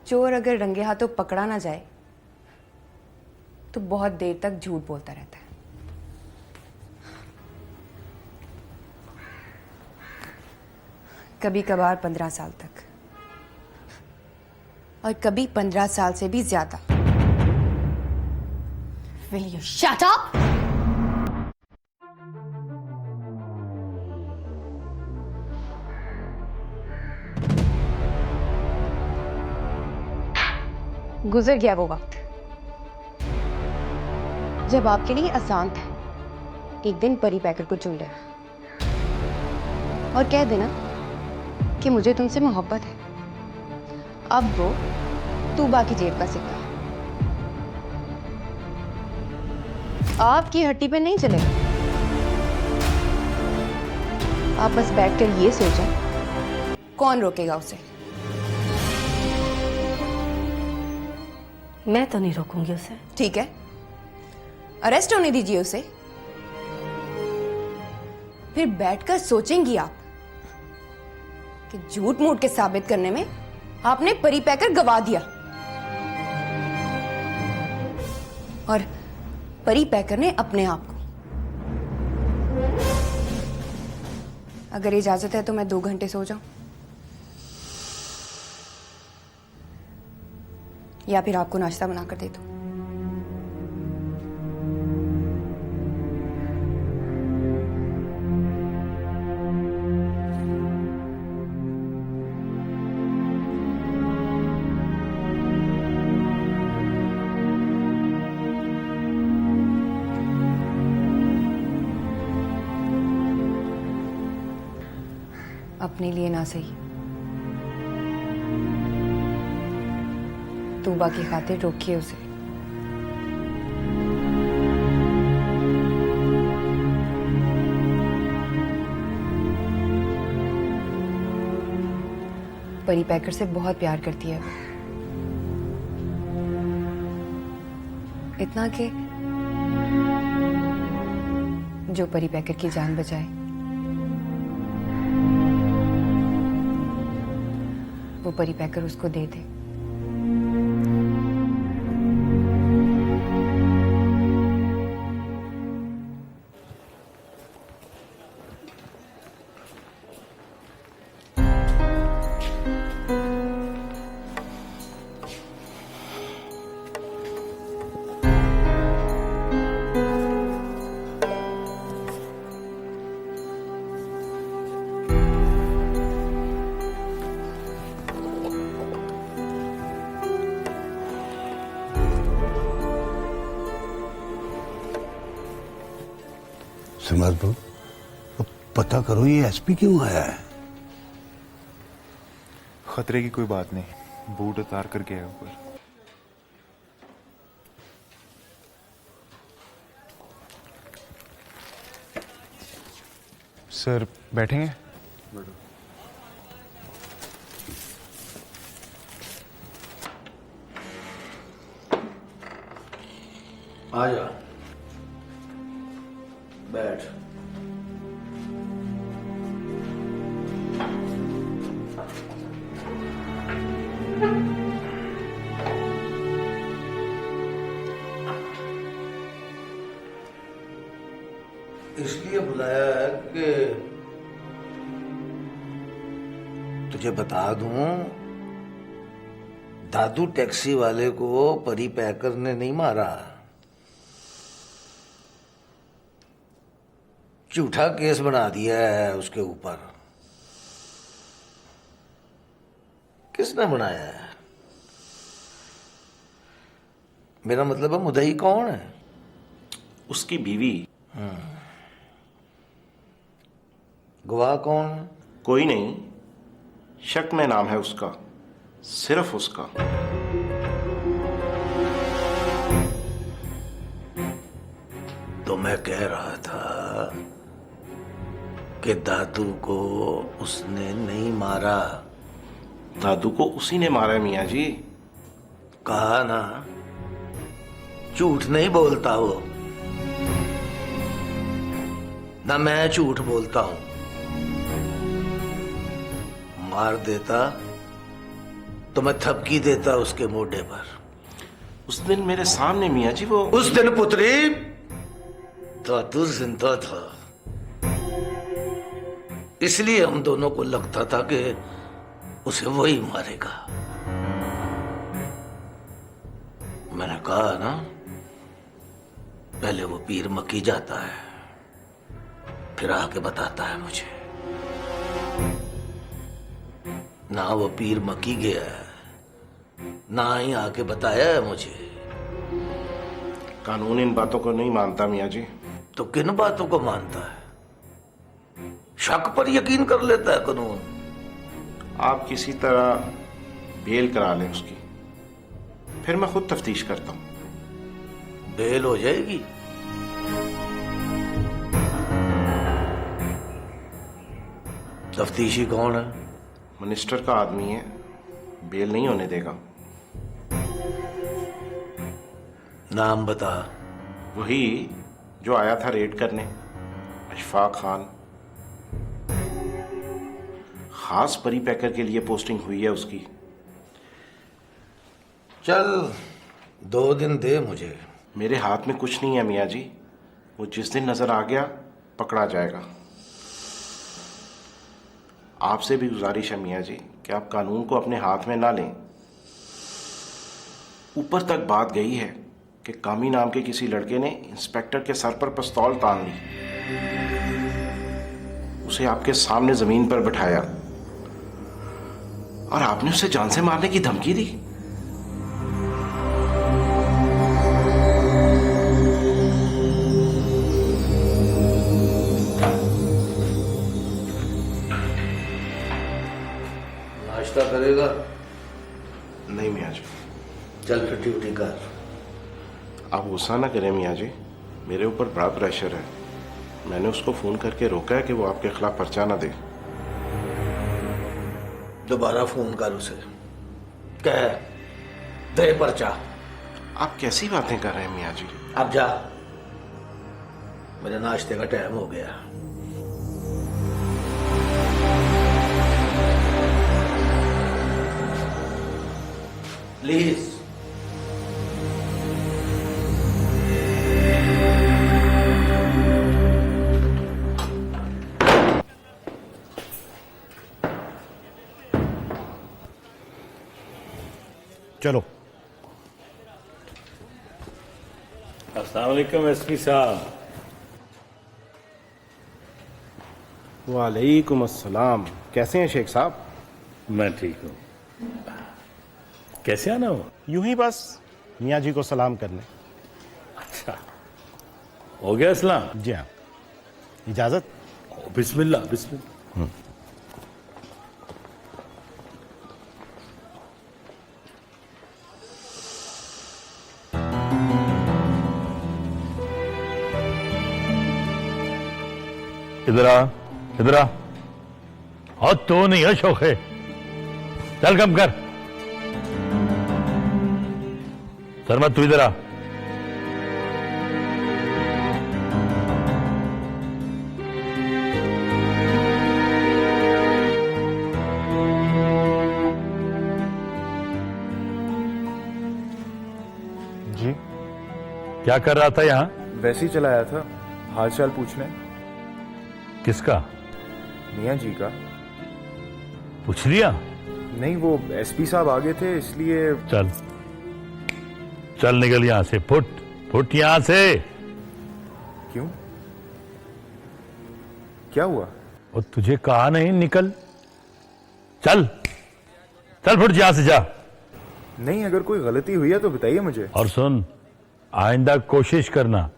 चोर अगर रंगे हाथों पकड़ा ना जाए तो बहुत देर तक झूठ बोलता रहता है। कभी कभार 15 साल तक, और कभी 15 साल से भी ज्यादा। Will you shut up? गुजर गया वो वक्त जब आपके लिए आसान था एक दिन परी पैकर को चुन लेना और कह देना कि मुझे तुमसे मोहब्बत है। अब वो तूबा की जेब का सिक्का आपकी हड्डी पे नहीं चलेगा। आप बस बैठकर ये सोचें, कौन रोकेगा उसे? मैं तो नहीं रोकूंगी उसे। ठीक है, अरेस्ट होने दीजिए उसे। फिर बैठकर सोचेंगी आप कि झूठ मूठ के साबित करने में आपने परी पैकर गवा दिया और परी पैकर ने अपने आप को। अगर इजाजत है तो मैं 2 घंटे सो जाऊं, या फिर आपको नाश्ता बनाकर दे दूं। अपने लिए ना सही, तूबा की खातिर रोकिए उसे। परी पैकर से बहुत प्यार करती है वो, इतना कि जो परी पैकर की जान बचाए वो परी पैकर उसको दे दे। सिमरत, तो पता करो ये एसपी क्यों आया है? खतरे की कोई बात नहीं, बूट उतार कर गया ऊपर। सर बैठेंगे? आ जा, बैठ। इसलिए बुलाया है कि तुझे बता दूं, दादू टैक्सी वाले को परी पैकर ने नहीं मारा। झूठा केस बना दिया है उसके ऊपर। किसने बनाया है? मेरा मतलब है मुद्दई कौन है? उसकी बीवी। गवाह कौन है? कोई नहीं, शक में नाम है उसका, सिर्फ उसका। तो मैं कह रहा था कि दादू को उसने नहीं मारा। दादू को उसी ने मारा है मियाँ जी। कहा ना, झूठ नहीं बोलता वो, ना मैं झूठ बोलता हूं। मार देता तो मैं थपकी देता उसके मोढे पर। उस दिन मेरे सामने मियाँ जी वो उस दिन पुत्री दादू जिंदा था, इसलिए हम दोनों को लगता था कि उसे वही मारेगा। मैंने कहा ना, पहले वो पीर मक्की जाता है, फिर आके बताता है मुझे। ना वो पीर मक्की गया है, ना ही आके बताया है मुझे। कानून इन बातों को नहीं मानता मियाँ जी। तो किन बातों को मानता है? शक पर यकीन कर लेता है कानून। आप किसी तरह बेल करा लें उसकी, फिर मैं खुद तफ्तीश करता हूं। बेल हो जाएगी? तफ्तीशी कौन है? मिनिस्टर का आदमी है, बेल नहीं होने देगा। नाम बता। वही जो आया था रेड करने, अशफाक खान। खास परी पैकर के लिए पोस्टिंग हुई है उसकी। चल 2 दिन दे मुझे। मेरे हाथ में कुछ नहीं है मियाँ जी, वो जिस दिन नजर आ गया पकड़ा जाएगा। आपसे भी गुजारिश है मियाँ जी कि आप कानून को अपने हाथ में ना लें। ऊपर तक बात गई है कि कामी नाम के किसी लड़के ने इंस्पेक्टर के सर पर पिस्तौल तान ली, उसे आपके सामने जमीन पर बिठाया और आपने उसे जान से मारने की धमकी दी। नाश्ता करेगा? नहीं मियाँ जी। चल फिर ड्यूटी कर। आप गुस्सा ना करें मियाँ जी, मेरे ऊपर बड़ा प्रेशर है। मैंने उसको फोन करके रोका है कि वो आपके खिलाफ पर्चा ना दे। दोबारा फोन कर उसे, कह दे पर्चा। आप कैसी बातें कर रहे हैं मियाँ जी? अब जा, मेरे नाश्ते का टाइम हो गया। प्लीज। चलो। अस्सलाम वालेकुम एसपी साहब। वालेकुम अस्सलाम। कैसे हैं शेख साहब? मैं ठीक हूँ। कैसे आना हो? यूं ही बस मियाँ जी को सलाम करने। अच्छा, हो गया इस्लाम? जी हाँ, इजाजत। बिस्मिल्लाह बिस्मिल्लाह। इधर आ, इधर आ। और तो नहीं है शोखे, चल कम कर। सरमत तू इधर आ। जी क्या कर रहा था यहाँ? वैसे ही चला आया था हाल चाल पूछने। किसका? मियाँ जी का। पूछ लिया? नहीं, वो एसपी साहब आ गए थे इसलिए। चल चल निकल यहां से, फुट फुट यहां से। क्यों? क्या हुआ? और तुझे कहा नहीं निकल? चल चल फुट यहां से जा। नहीं, अगर कोई गलती हुई है तो बताइए मुझे। और सुन, आइंदा कोशिश करना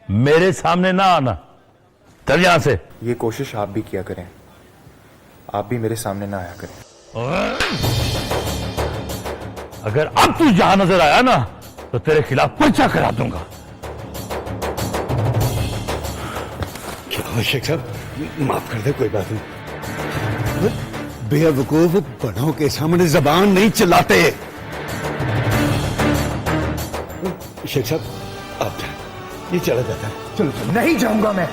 मेरे सामने ना आना। चल यहां से। ये कोशिश आप भी किया करें, आप भी मेरे सामने ना आया करें। अगर अब तू यहां नजर आया ना तो तेरे खिलाफ पर्चा करा दूंगा। क्या हो शेख साहब, माफ कर दे, कोई बात नहीं। बेवकूफ बड़ों के सामने जबान नहीं चलाते। शेख साहब आप जाए, ये चला जाता है। चलो चलो। नहीं जाऊंगा मैं।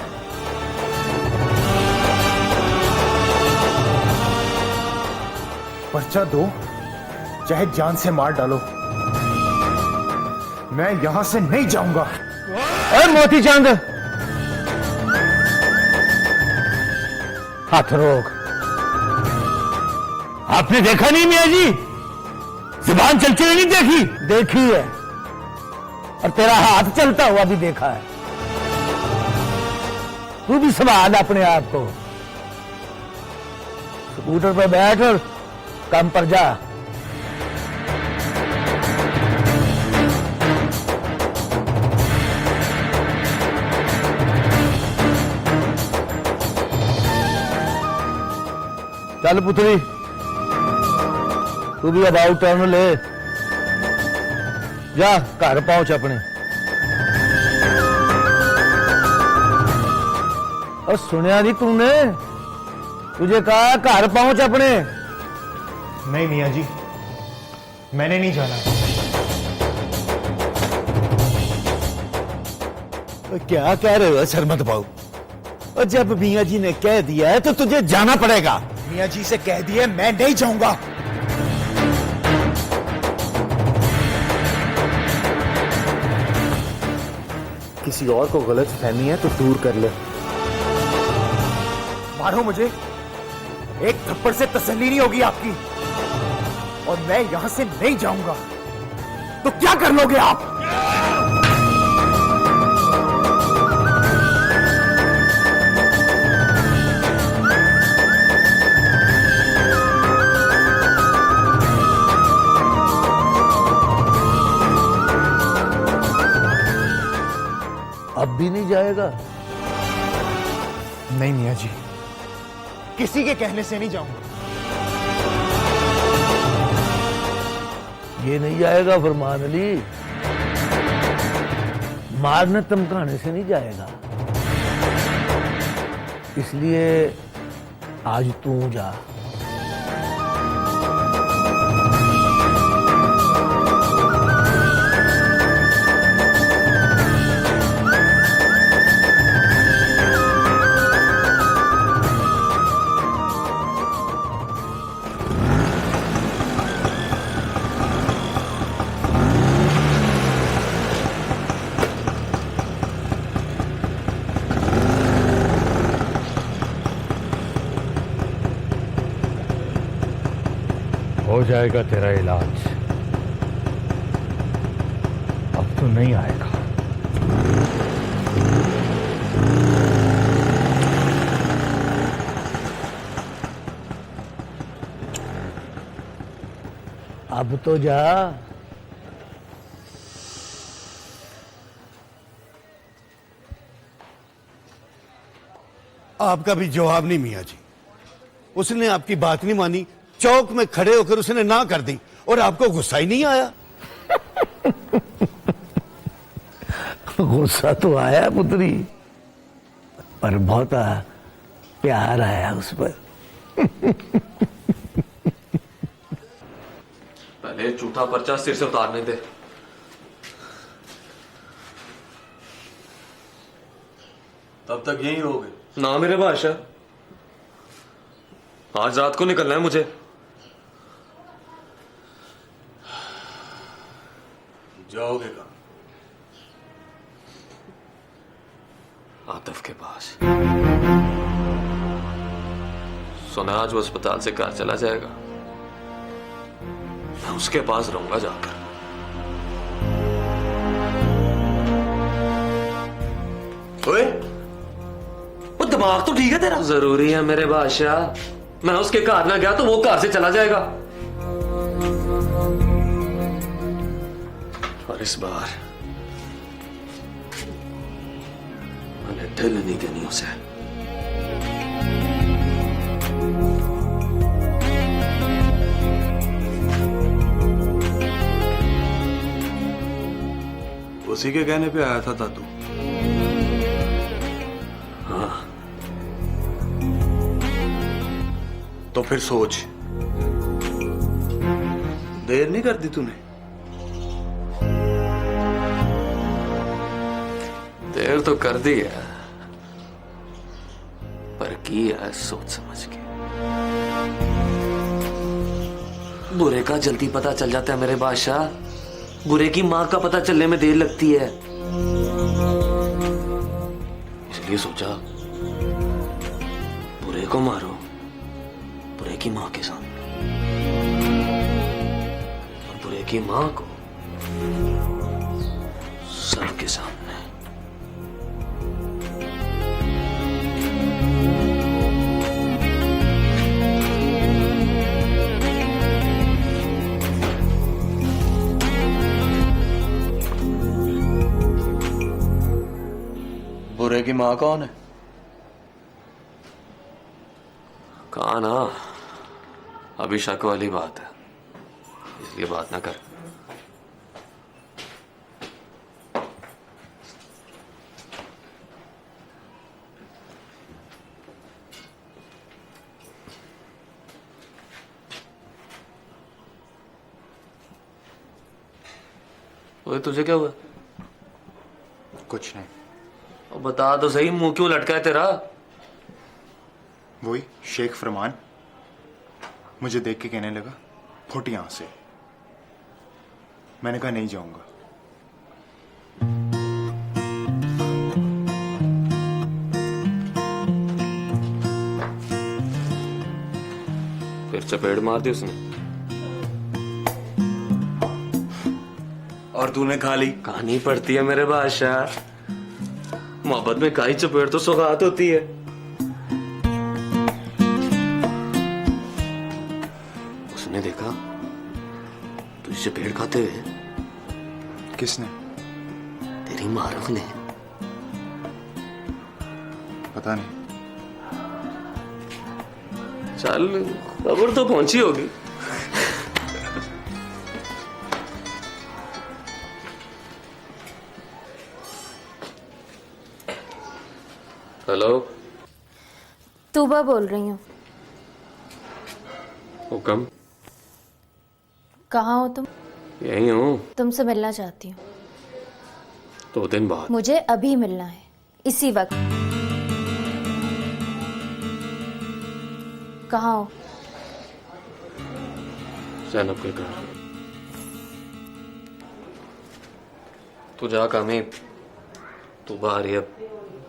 पर्चा दो, चाहे जान से मार डालो, मैं यहां से नहीं जाऊंगा। अरे मोती चांद, हाथ रोक। आपने देखा नहीं मियां जी? जुबान चलती हुई नहीं देखी? देखी है, और तेरा हाथ चलता हुआ भी देखा है। तू भी संभाल अपने आप को। स्कूटर पर बैठ और काम पर जा। चल पुत्री, तू भी अबाउट टर्न ले जा, घर पहुंच अपने। और सुनिया नहीं तूने? तुझे कहा घर पहुंच अपने। नहीं मियां जी, मैंने नहीं जाना। क्या कह रहे हो शर्मत भाऊ? और जब मियां जी ने कह दिया है तो तुझे जाना पड़ेगा। मियां जी से कह दिए मैं नहीं जाऊंगा। किसी और को गलत फहमी है तो दूर कर ले। मारो मुझे, एक थप्पड़ से तसल्ली नहीं होगी आपकी। और मैं यहां से नहीं जाऊंगा तो क्या कर लोगे आप? अब भी नहीं जाएगा? नहीं मियां जी, किसी के कहने से नहीं जाऊंगा। ये नहीं जाएगा फरमान अली, मारने धमकाने से नहीं जाएगा। इसलिए आज तू जा। हो जाएगा तेरा इलाज। अब तो नहीं आएगा। अब तो जा। आपका भी जवाब नहीं मियां जी। उसने आपकी बात नहीं मानी, चौक में खड़े होकर उसने ना कर दी, और आपको गुस्सा ही नहीं आया। गुस्सा तो आया पुत्री, पर बहुत प्यार आया उस पर। पहले झूठा पर्चा सिर से उतारने दे। तब तक यहीं रहोगे? ना मेरे बादशाह, आज रात को निकलना है मुझे। जाओगे कहाँ? आतिफ के पास। सुना आज वो अस्पताल से घर चला जाएगा, मैं उसके पास रहूंगा जाकर। ओए, वो दिमाग तो ठीक है तेरा? जरूरी है मेरे बादशाह, मैं उसके घर ना गया तो वो घर से चला जाएगा। और इस बार मैंने ढिल नहीं देनी उसे। उसी के कहने पे आया था दादू। हाँ, तो फिर सोच, देर नहीं कर दी तूने? देर तो कर दी है, पर की है सोच समझ के। बुरे का जल्दी पता चल जाता है मेरे बादशाह, बुरे की माँ का पता चलने में देर लगती है। इसलिए सोचा बुरे को मारो बुरे की माँ के सामने, और बुरे की माँ को सबके सामने। बुरे की माँ कौन है? कहा ना, अभी शक वाली बात है, इसलिए बात ना कर। ओए तुझे क्या हुआ? कुछ नहीं। और बता तो सही, मुंह क्यों लटका है तेरा? वही शेख फरमान मुझे देख के कहने लगा फुट यहां से। मैंने कहा नहीं जाऊंगा। फिर चपेट मार दी उसने और तूने खा ली? कहानी पड़ती है मेरे बादशाह, मोहब्बत में काई चपेट तो सौगात होती है। उसने देखा तुझे चपेट खाते हुए। किसने? तेरी मारुफ ने। पता नहीं। चल खबर तो पहुंची होगी। हेलो, तूबा बोल रही हूँ। हुक्म। कहाँ हो तुम? यही हूँ। तुमसे मिलना चाहती हूँ। 2 दिन बाद। मुझे अभी मिलना है, इसी वक्त। कहाँ हो? जैनब के घर। तू जा कामी, तू बाहर ही अब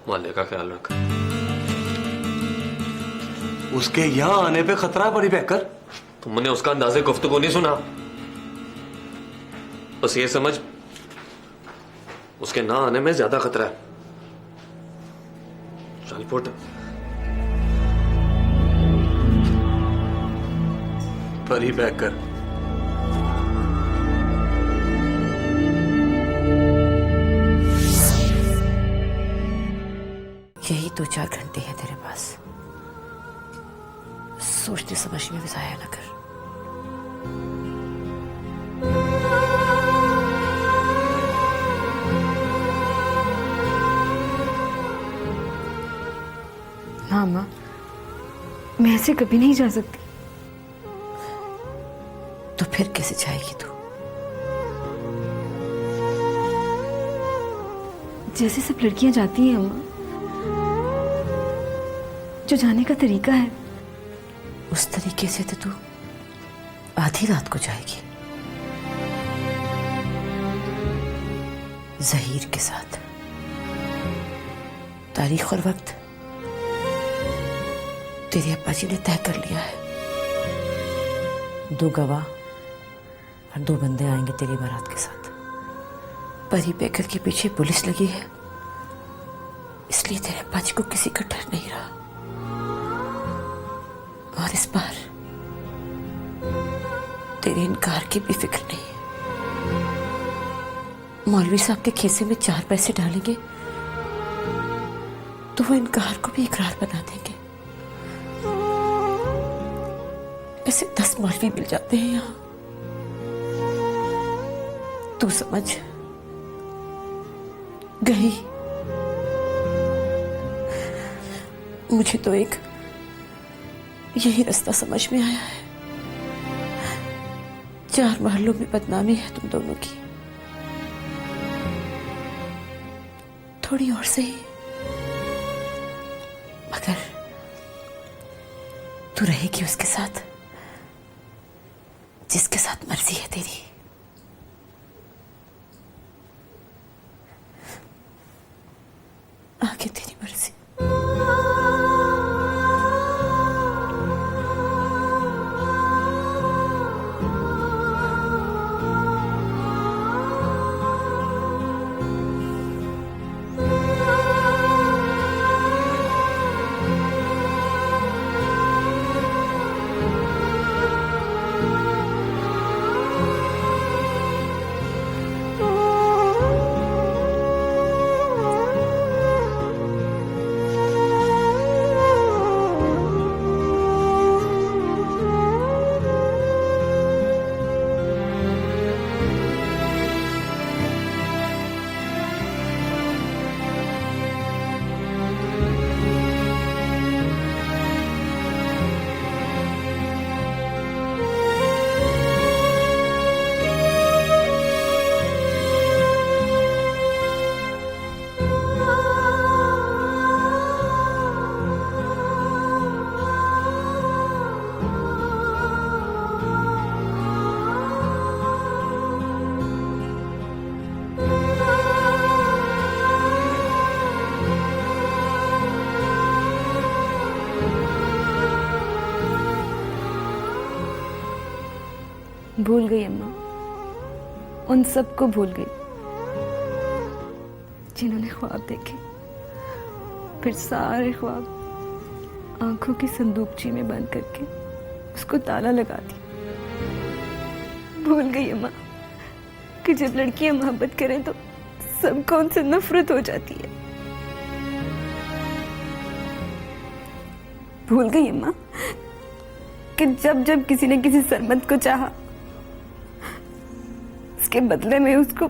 माले का ख्याल रख। उसके यहाँ आने पे खतरा है बड़ी बहकर। तुमने उसका अंदाजे गुफ्तगू नहीं सुना? बस ये समझ, उसके ना आने में ज्यादा खतरा है। चल फुट। बड़ी बहकर। यही 2-4 घंटे हैं तेरे पास, सोचते समझने में ज़ाया न कर। मामा, मैं ऐसे कभी नहीं जा सकती। तो फिर कैसे जाएगी तू? जैसे सब लड़कियां जाती हैं अम्मा, जो जाने का तरीका है। उस तरीके से तो तू आधी रात को जाएगी, ज़हीर के साथ। तारीख और वक्त तेरे अब्बा जी ने तय कर लिया है। 2 गवाह और 2 बंदे आएंगे तेरी बारात के साथ। परी बेकर के पीछे पुलिस लगी है, इसलिए तेरे अब्बा जी को किसी का डर नहीं रहा। और इस बार तेरे इनकार की भी फिक्र नहीं है। मौलवी साहब के खीसे में 4 पैसे डालेंगे तो वो इनकार को भी इकरार बना देंगे। ऐसे 10 मौलवी मिल जाते हैं यहाँ। तू समझ गई? मुझे तो एक यही रास्ता समझ में आया है। 4 महलों में बदनामी है तुम दोनों की। थोड़ी और सही, मगर तू रहेगी उसके साथ जिसके साथ मर्जी है तेरी। आगे तेरी मर्जी। भूल गई अम्मा, उन सबको भूल गई जिन्होंने ख्वाब देखे, फिर सारे ख्वाब आंखों की संदूकची में बंद करके उसको ताला लगा दिया। भूल गई अम्मा कि जब लड़कियां मोहब्बत करें तो सबको उनसे नफरत हो जाती है। भूल गई अम्मा कि जब जब किसी ने किसी सरमत को चाहा, उसके बदले में उसको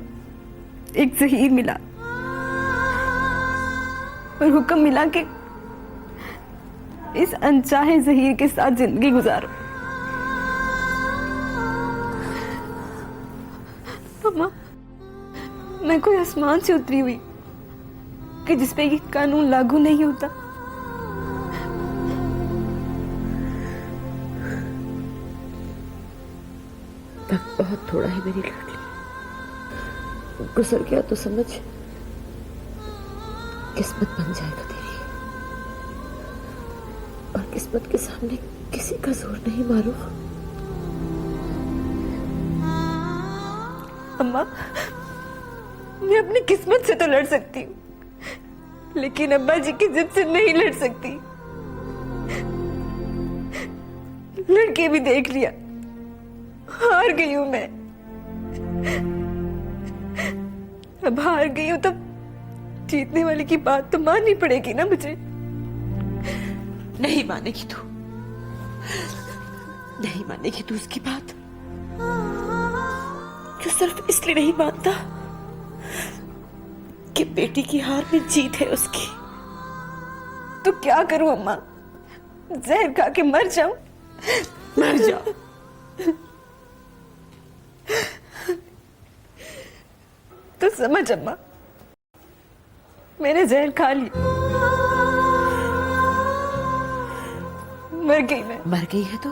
एक जहीर मिला और हुक्म मिला कि इस अनचाहे जहीर के साथ जिंदगी गुजारो। अम्मा, मैं कोई आसमान से उतरी हुई कि जिसपे ये कानून लागू नहीं होता। वक्त बहुत थोड़ा है मेरी लाडली, गुजर गया तो समझ किस्मत बन जाएगा तेरी, और किस्मत के सामने किसी का जोर नहीं मारूफ। अम्मा, मैं अपनी किस्मत से तो लड़ सकती हूँ, लेकिन अब्बा जी की जिद से नहीं लड़ सकती। लड़के भी देख लिया, हार गई हूं मैं। अब हार गई हूं तब जीतने वाले की बात तो माननी पड़ेगी ना मुझे। नहीं मानेगी तू, नहीं मानेगी तू उसकी बात, जो सिर्फ इसलिए नहीं मानता कि बेटी की हार में जीत है उसकी। तो क्या करूं अम्मा, जहर खा के मर जाऊं? मर जा। तो समझ अम्मा, मैंने जहर खा लिया, मर गई मैं। मर गई है तो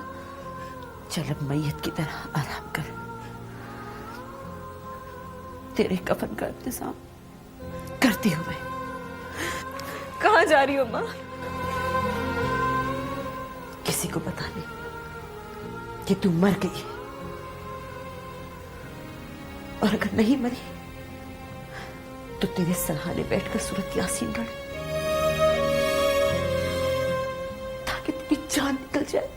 चल अब मैयत की तरह आराम कर। तेरे कफन का इंतजाम करती हूं मैं। कहाँ जा रही हो अम्मा? किसी को बताने कि तू मर गई है, और अगर नहीं मरी तो तेरे सराहने बैठकर सूरत यासीन पढ़, ताकि तेरी जान निकल जाए।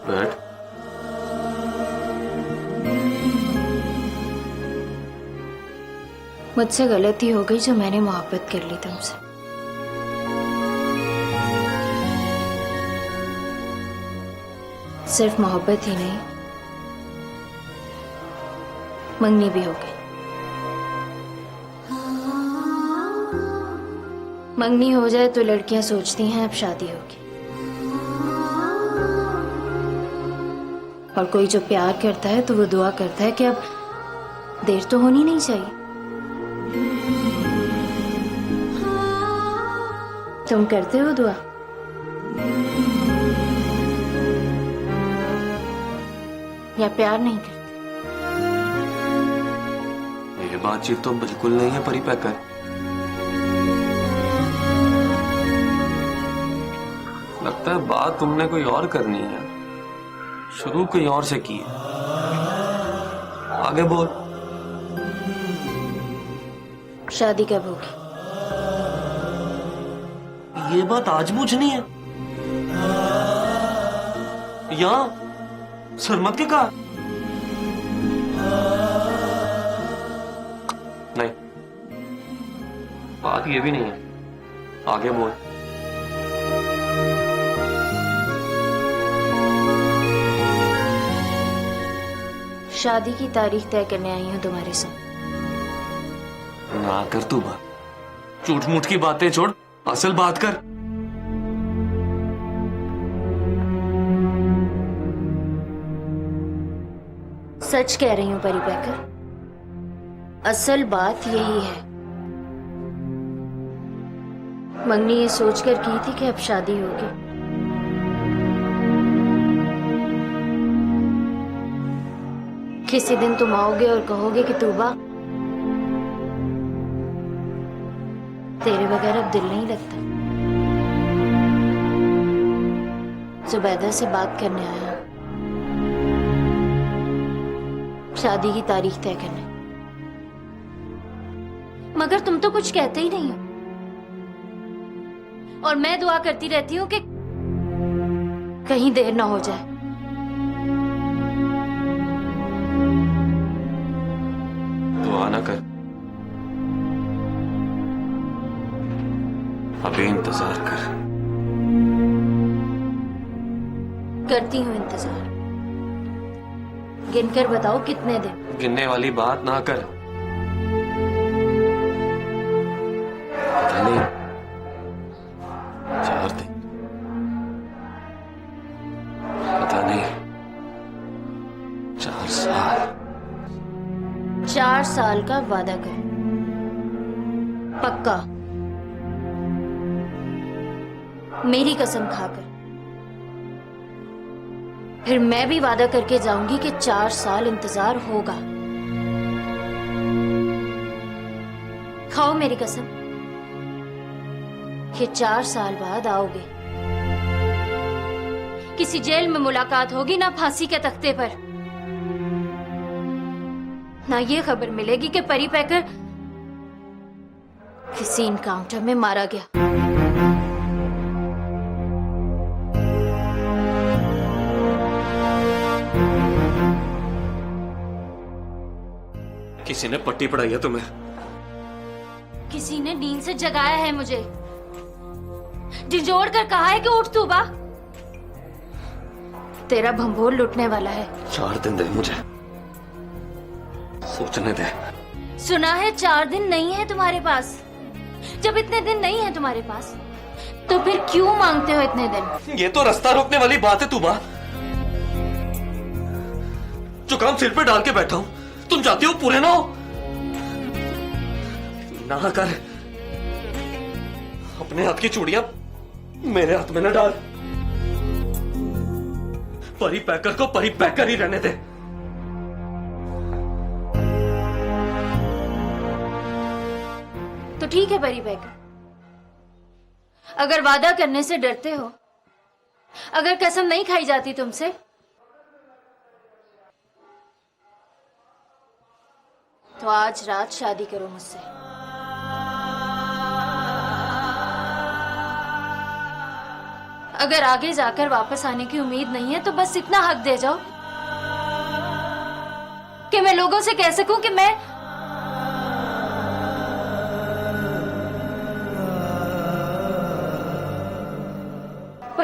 बैठ। मुझसे गलती हो गई जो मैंने मोहब्बत कर ली तुमसे। सिर्फ मोहब्बत ही नहीं, मंगनी भी हो गई। मंगनी हो जाए तो लड़कियां सोचती हैं अब शादी होगी, और कोई जो प्यार करता है तो वो दुआ करता है कि अब देर तो होनी नहीं चाहिए। तुम करते हो दुआ? या प्यार नहीं करते? ये बातचीत तो बिल्कुल नहीं है परी पैकर। लगता है बात तुमने कोई और करनी है, शुरू कोई और से की है। आगे बोल। शादी कब होगी? ये बात आज पूछनी है? यहाँ सरमत के कहा? नहीं, बात ये भी नहीं है। आगे बोल। शादी की तारीख तय करने आई हूं तुम्हारे साथ। ना कर तू बात, झूठ मूठ की बातें छोड़, असल बात कर। सच कह रही हूं परी पैकर, असल बात यही है। मंगनी ये सोचकर की थी कि अब शादी होगी, किसी दिन तुम आओगे और कहोगे कि तूबा तेरे बगैर अब दिल नहीं लगता। जुबैदा से बात करने आया, शादी की तारीख तय करने, मगर तुम तो कुछ कहते ही नहीं हो, और मैं दुआ करती रहती हूँ कि कहीं देर ना हो जाए। दुआ ना कर, अभी इंतजार कर। करती हूँ इंतजार। गिनकर बताओ कितने दिन? गिनने वाली बात ना कर। पता नहीं, 4 दिन, पता नहीं, 4 साल। 4 साल का वादा कर, पक्का, मेरी कसम खाकर। फिर मैं भी वादा करके जाऊंगी कि 4 साल इंतजार होगा। खाओ मेरी कसम कि 4 साल बाद आओगे। किसी जेल में मुलाकात होगी, ना फांसी के तख्ते पर, ना ये खबर मिलेगी कि परी पैकर किसी इनकाउंटर में मारा गया। किसी ने पट्टी पढ़ाई है तुम्हें? किसी ने नींद से जगाया है मुझे, झिझोड़ कर कहा है कि उठ तूबा, तेरा भंभोर लुटने वाला है। 4 दिन दे मुझे सोचने दे। सुना है 4 दिन नहीं है तुम्हारे पास। जब इतने दिन नहीं है तुम्हारे पास, तो फिर क्यों मांगते हो इतने दिन? ये तो रास्ता रोकने वाली बात है तूबा। जो काम सिर पे डाल के बैठा हूं, तुम चाहती हो पूरे ना हो? ना कर, अपने हाथ की चूड़ियां मेरे हाथ में न डाल। परी पैकर को परी पैकर ही रहने दे। तो ठीक है परी पैकर, अगर वादा करने से डरते हो, अगर कसम नहीं खाई जाती तुमसे, तो आज रात शादी करो मुझसे। अगर आगे जाकर वापस आने की उम्मीद नहीं है, तो बस इतना हक दे जाओ कि मैं लोगों से कह सकूं कि मैं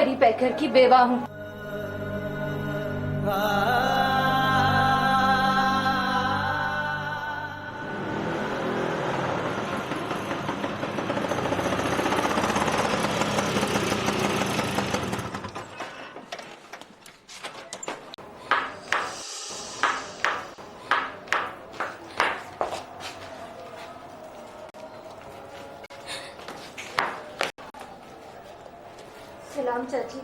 परी पैकर की बेवा हूँ। सलाम चाची।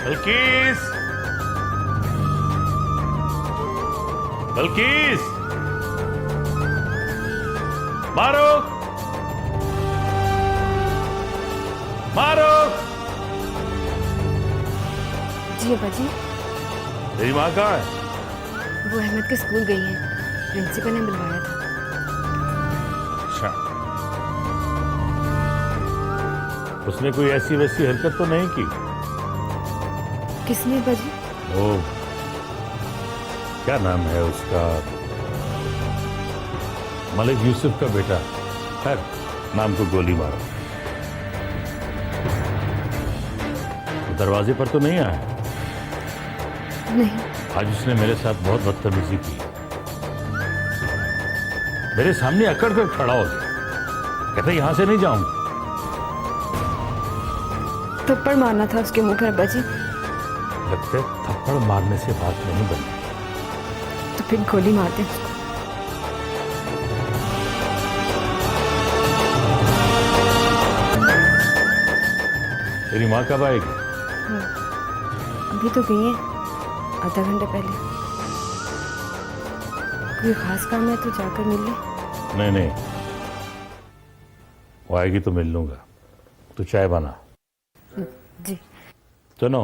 बल्कीस, बल्कीस, मारूक, मारूक। जी अब्बा जी। तेरी माँ कहाँ है? वो अहमद के स्कूल गई है, प्रिंसिपल ने बुलवाया था। अच्छा, उसने कोई ऐसी वैसी हरकत तो नहीं की? किसने अब्बा जी? ओ, क्या नाम है उसका? मलिक यूसुफ का बेटा। खैर, नाम को गोली मारो। वो दरवाजे पर तो नहीं आया? नहीं। आज उसने मेरे साथ बहुत बदतमीजी की। मेरे सामने अकड़ कर खड़ा हो गया, कहता यहां से नहीं जाऊंगा। थप्पड़ मारना था उसके मुंह पर अब्बा जी। लगता है थप्पड़ मारने से बात नहीं बनी। तो फिर गोली मारते उसको। तेरी माँ कब आएगी? अभी तो गई है, आधा घंटा पहले। कोई खास काम है तो जाकर मिल ले। नहीं नहीं, वो आएगी तो मिल लूंगा। तू चाय बना। जी। सुनो,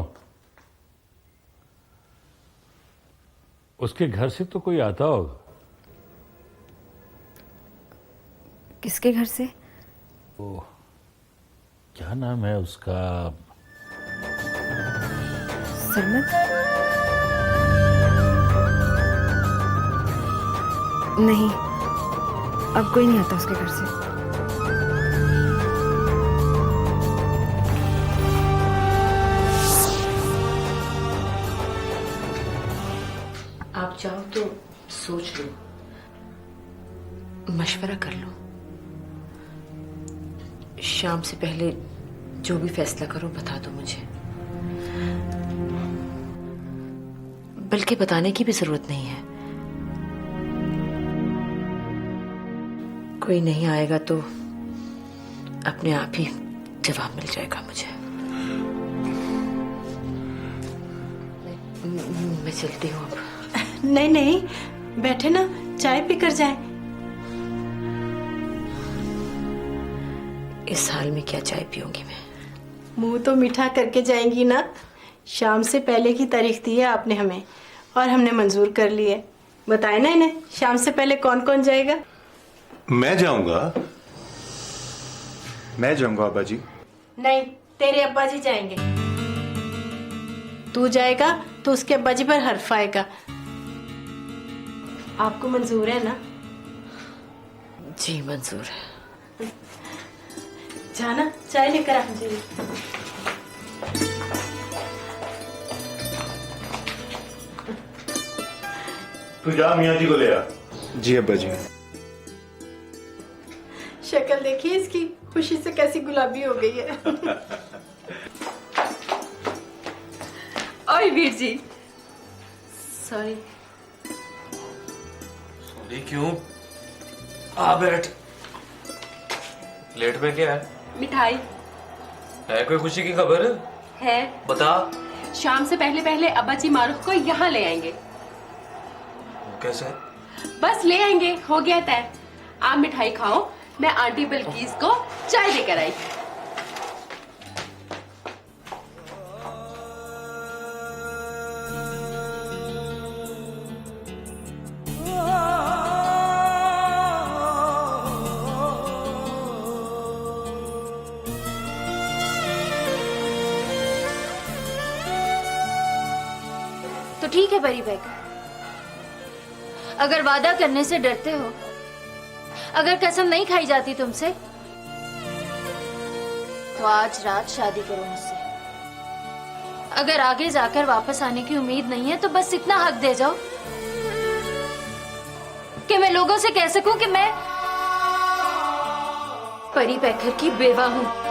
उसके घर से तो कोई आता होगा। किसके घर से? ओ, क्या नाम है उसका? सरमद? नहीं, अब कोई नहीं आता उसके घर से। आप चाहो तो सोच लो, मशवरा कर लो। शाम से पहले जो भी फैसला करो बता दो मुझे। बल्कि बताने की भी जरूरत नहीं है। कोई नहीं आएगा तो अपने आप ही जवाब मिल जाएगा मुझे। मैं चलती हूँ अब। नहीं नहीं, बैठे ना, चाय पी कर जाए। इस हाल में क्या चाय पीऊंगी मैं? मुंह तो मीठा करके जाएंगी ना। शाम से पहले की तारीख दी है आपने हमें और हमने मंजूर कर ली है। बताए ना इन्हें, शाम से पहले कौन कौन जाएगा? मैं जाऊंगा। मैं जाऊंगा अब्बा जी। नहीं, तेरे अब्बा जी जाएंगे। तू जाएगा तो उसके अब्बा जी पर हर्फ आएगा। आपको मंजूर है ना? जी मंजूर है। जाना, चाय लेकर आ जी। तू जा, मियाँ जी को ले आ। जी अब्बा जी। शक्ल देखिए इसकी, खुशी से कैसी गुलाबी हो गई है। ओए वीर जी, सॉरी। सॉरी क्यों? आ बैठ। प्लेट में क्या है? मिठाई है कोई खुशी की खबर? है। बता। शाम से पहले पहले अब्बा जी मारूफ को यहाँ ले आएंगे। कैसे? बस ले आएंगे, हो गया तय। आप मिठाई खाओ, मैं आंटी बल्कीस को चाय लेकर आई। तो ठीक है परी बेगम, अगर वादा करने से डरते हो, अगर कसम नहीं खाई जाती तुमसे तो आज रात शादी करो मुझसे। अगर आगे जाकर वापस आने की उम्मीद नहीं है तो बस इतना हक दे जाओ कि मैं लोगों से कह सकूं कि मैं परी पैकर की बेवा हूं।